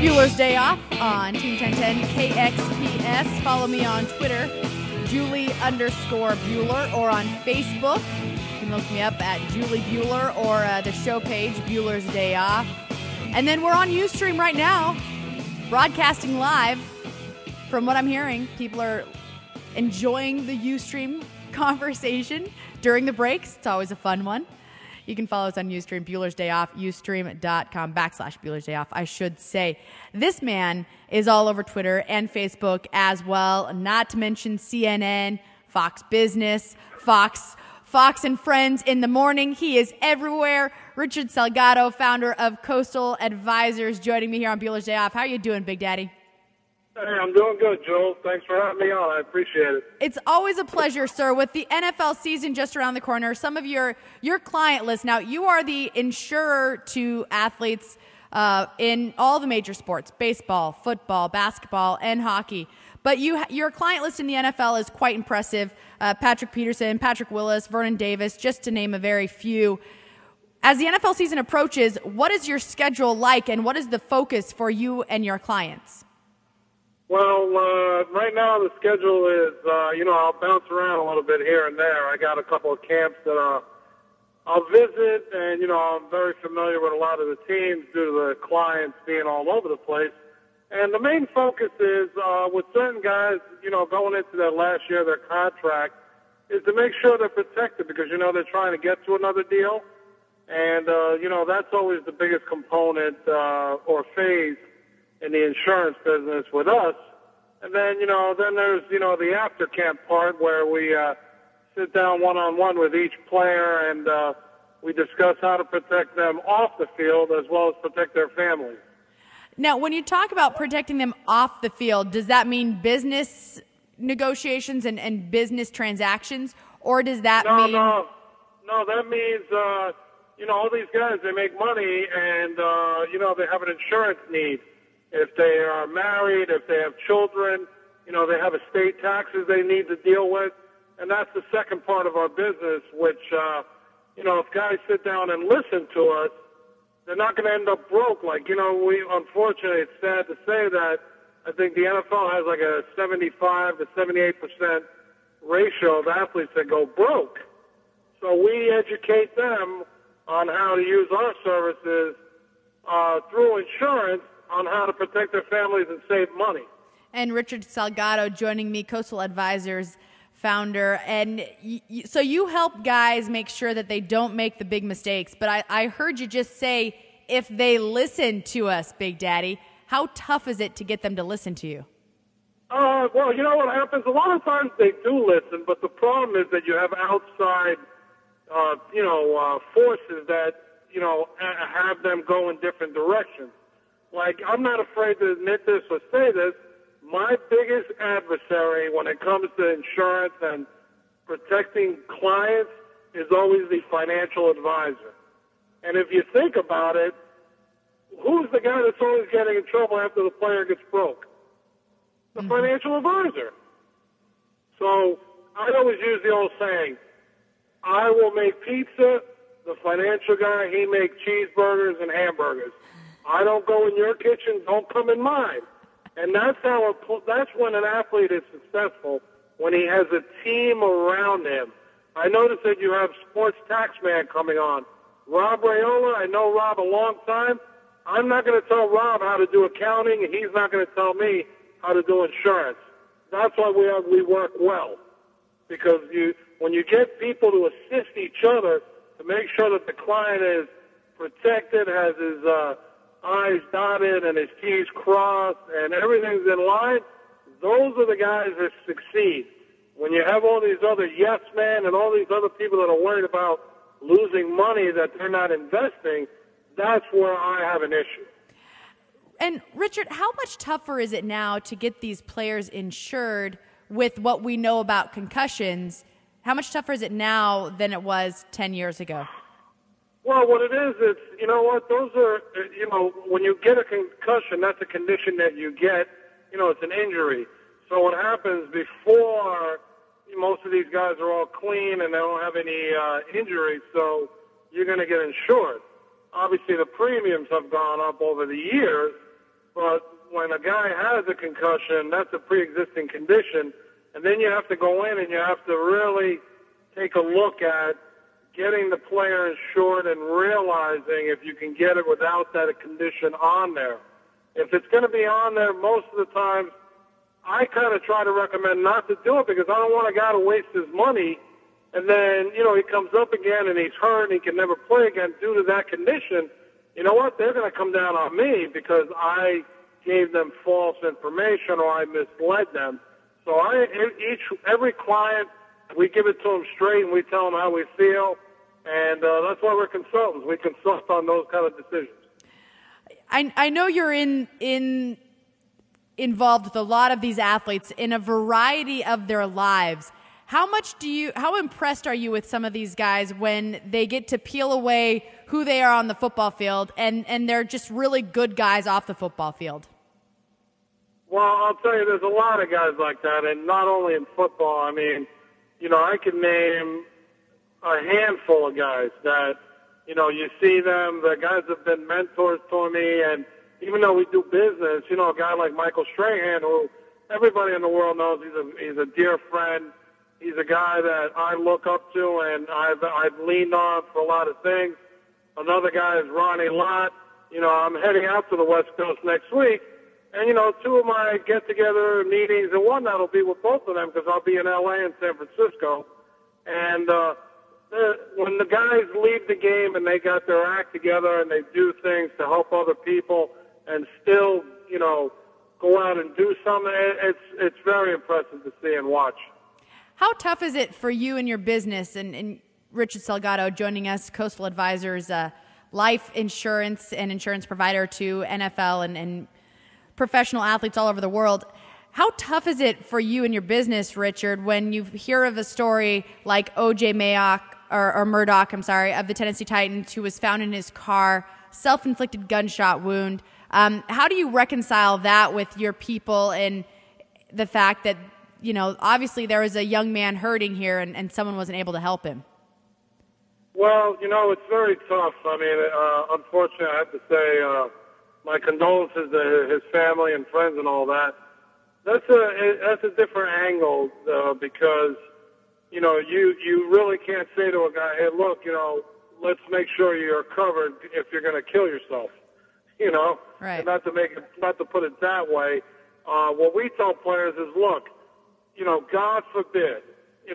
Buehler's Day Off on Team 1010 KXPS. Follow me on Twitter, Julie_Buehler, or on Facebook. You can look me up at Julie Buehler or the show page, Buehler's Day Off. And then we're on Ustream right now, broadcasting live. From what I'm hearing, people are enjoying the Ustream conversation during the breaks. It's always a fun one. You can follow us on Ustream, Buehler's Day Off, ustream.com/Buehler's Day Off, I should say. This man is all over Twitter and Facebook as well, not to mention CNN, Fox Business, Fox and Friends in the morning. He is everywhere. Richard Salgado, founder of Coastal Advisors, joining me here on Buehler's Day Off. How are you doing, Big Daddy? Hey, I'm doing good, Joel. Thanks for having me on. I appreciate it. It's always a pleasure, sir. With the NFL season just around the corner, some of your client list. Now, you are the insurer to athletes in all the major sports, baseball, football, basketball, and hockey. But your client list in the NFL is quite impressive. Patrick Peterson, Patrick Willis, Vernon Davis, just to name a very few. As the NFL season approaches, what is your schedule like, and what is the focus for you and your clients? Well, right now the schedule is, I'll bounce around a little bit here and there. I got a couple of camps that I'll visit, and, I'm very familiar with a lot of the teams due to the clients being all over the place. And the main focus is, with certain guys, going into their last year of their contract, is to make sure they're protected because, they're trying to get to another deal. And, that's always the biggest component or phase in the insurance business with us. And then, then there's, the after camp part where we sit down one-on-one with each player and we discuss how to protect them off the field as well as protect their families. Now, when you talk about protecting them off the field, does that mean business negotiations and business transactions, or does that mean... No, that means, all these guys, they make money and, they have an insurance need. If they are married, if they have children, they have estate taxes they need to deal with. And that's the second part of our business, which, if guys sit down and listen to us, they're not going to end up broke. Unfortunately, it's sad to say that I think the NFL has like a 75 to 78% ratio of athletes that go broke. So we educate them on how to use our services through insurance on how to protect their families and save money. And Richard Salgado joining me, Coastal Advisors founder. And so you help guys make sure that they don't make the big mistakes. But I heard you just say, if they listen to us, Big Daddy, how tough is it to get them to listen to you? Well, you know what happens? A lot of times they do listen, but the problem is that you have outside, forces that, have them go in different directions. Like, I'm not afraid to admit this or say this. My biggest adversary when it comes to insurance and protecting clients is always the financial advisor. And if you think about it, who's the guy that's always getting in trouble after the player gets broke? The financial advisor. So I always use the old saying, I will make pizza, the financial guy, he makes cheeseburgers and hamburgers. I don't go in your kitchen, don't come in mine. And that's when an athlete is successful, when he has a team around him. I noticed that you have sports tax man coming on. Rob Rayola, I know Rob a long time. I'm not going to tell Rob how to do accounting, and he's not going to tell me how to do insurance. That's why we work well. Because when you get people to assist each other to make sure that the client is protected, has his I's dotted and his T's crossed and everything's in line, those are the guys that succeed. When you have all these other yes men and all these other people that are worried about losing money that they're not investing, that's where I have an issue. And Richard, how much tougher is it now to get these players insured with what we know about concussions? How much tougher is it now than it was 10 years ago? Well, what it is, it's, those are, when you get a concussion, that's a condition that you get, it's an injury. So what happens before, most of these guys are all clean and they don't have any injuries, so you're going to get insured. Obviously, the premiums have gone up over the years, But when a guy has a concussion, that's a pre-existing condition, and then you have to go in and you have to really take a look at getting the player insured and realizing if you can get it without that condition on there. If it's going to be on there, most of the time, I kind of try to recommend not to do it because I don't want a guy to waste his money. And then, he comes up again and he's hurt and he can never play again due to that condition. You know what? They're going to come down on me because I gave them false information or I misled them. So every client, we give it to them straight and we tell them how we feel. And that's why we're consultants. We consult on those kind of decisions. I know you're involved with a lot of these athletes in a variety of their lives. How impressed are you with some of these guys when they get to peel away who they are on the football field and they're just really good guys off the football field? Well, I'll tell you, there's a lot of guys like that, and not only in football. I mean, I could name a handful of guys that, you see them, the guys have been mentors to me, and even though we do business, a guy like Michael Strahan, who everybody in the world knows he's a dear friend. He's a guy that I look up to and I've leaned on for a lot of things. Another guy is Ronnie Lott. I'm heading out to the West Coast next week, and, two of my get-together meetings and one that'll be with both of them because I'll be in L.A. and San Francisco. And when the guys leave the game and they got their act together and they do things to help other people and still, go out and do something, it's very impressive to see and watch. How tough is it for you and your business, and Richard Salgado joining us, Coastal Advisors, life insurance and insurance provider to NFL and professional athletes all over the world. How tough is it for you and your business, Richard, when you hear of a story like O.J. Murdoch, of the Tennessee Titans, who was found in his car, self-inflicted gunshot wound? How do you reconcile that with your people and the fact that, obviously there was a young man hurting here and someone wasn't able to help him? Well, it's very tough. I mean, unfortunately, I have to say my condolences to his family and friends and all that. That's a different angle, because, you really can't say to a guy, hey, look, let's make sure you're covered if you're going to kill yourself, Right. And not to put it that way. What we tell players is, look, God forbid,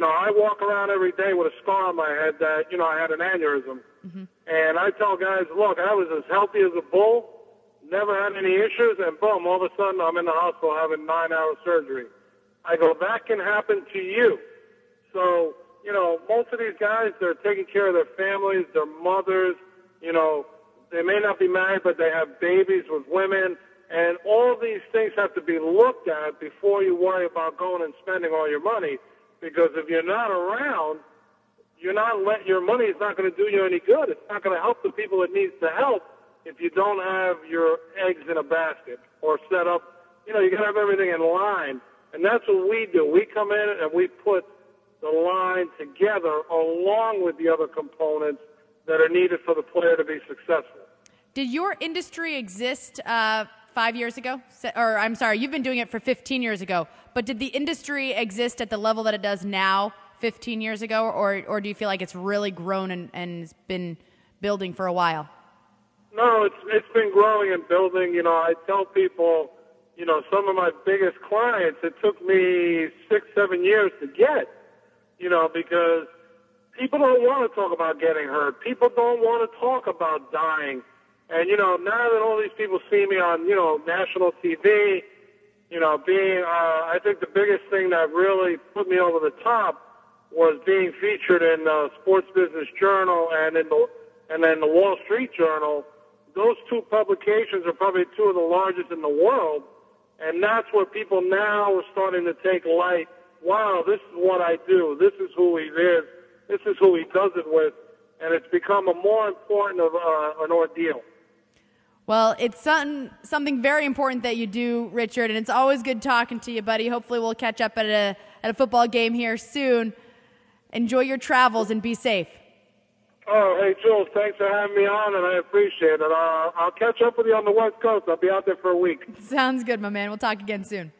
I walk around every day with a scar on my head that, I had an aneurysm. Mm-hmm. And I tell guys, look, I was as healthy as a bull, never had any issues, and boom, all of a sudden I'm in the hospital having 9-hour surgery. I go, that can happen to you. So, most of these guys, they're taking care of their families, their mothers, they may not be married, but they have babies with women. And all these things have to be looked at before you worry about going and spending all your money. Because if you're not around, your money is not going to do you any good. It's not going to help the people it needs to help if you don't have your eggs in a basket or set up. You got to have everything in line. And that's what we do. We come in and we put the line together along with the other components that are needed for the player to be successful. Did your industry exist 5 years ago? Or I'm sorry, you've been doing it for 15 years ago. But did the industry exist at the level that it does now 15 years ago? Or do you feel like it's really grown and has been building for a while? No, it's been growing and building. I tell people, some of my biggest clients, it took me 6-7 years to get, because people don't want to talk about getting hurt. People don't want to talk about dying. And, now that all these people see me on, national TV, I think the biggest thing that really put me over the top was being featured in Sports Business Journal and then the Wall Street Journal. Those two publications are probably two of the largest in the world. And that's what people now are starting to take light. Wow, this is what I do. This is who he is. This is who he does it with. And it's become a more important of an ordeal. Well, it's something very important that you do, Richard, and it's always good talking to you, buddy. Hopefully we'll catch up at a football game here soon. Enjoy your travels and be safe. Oh, hey, Jules, thanks for having me on, and I appreciate it. I'll catch up with you on the West Coast. I'll be out there for a week. Sounds good, my man. We'll talk again soon.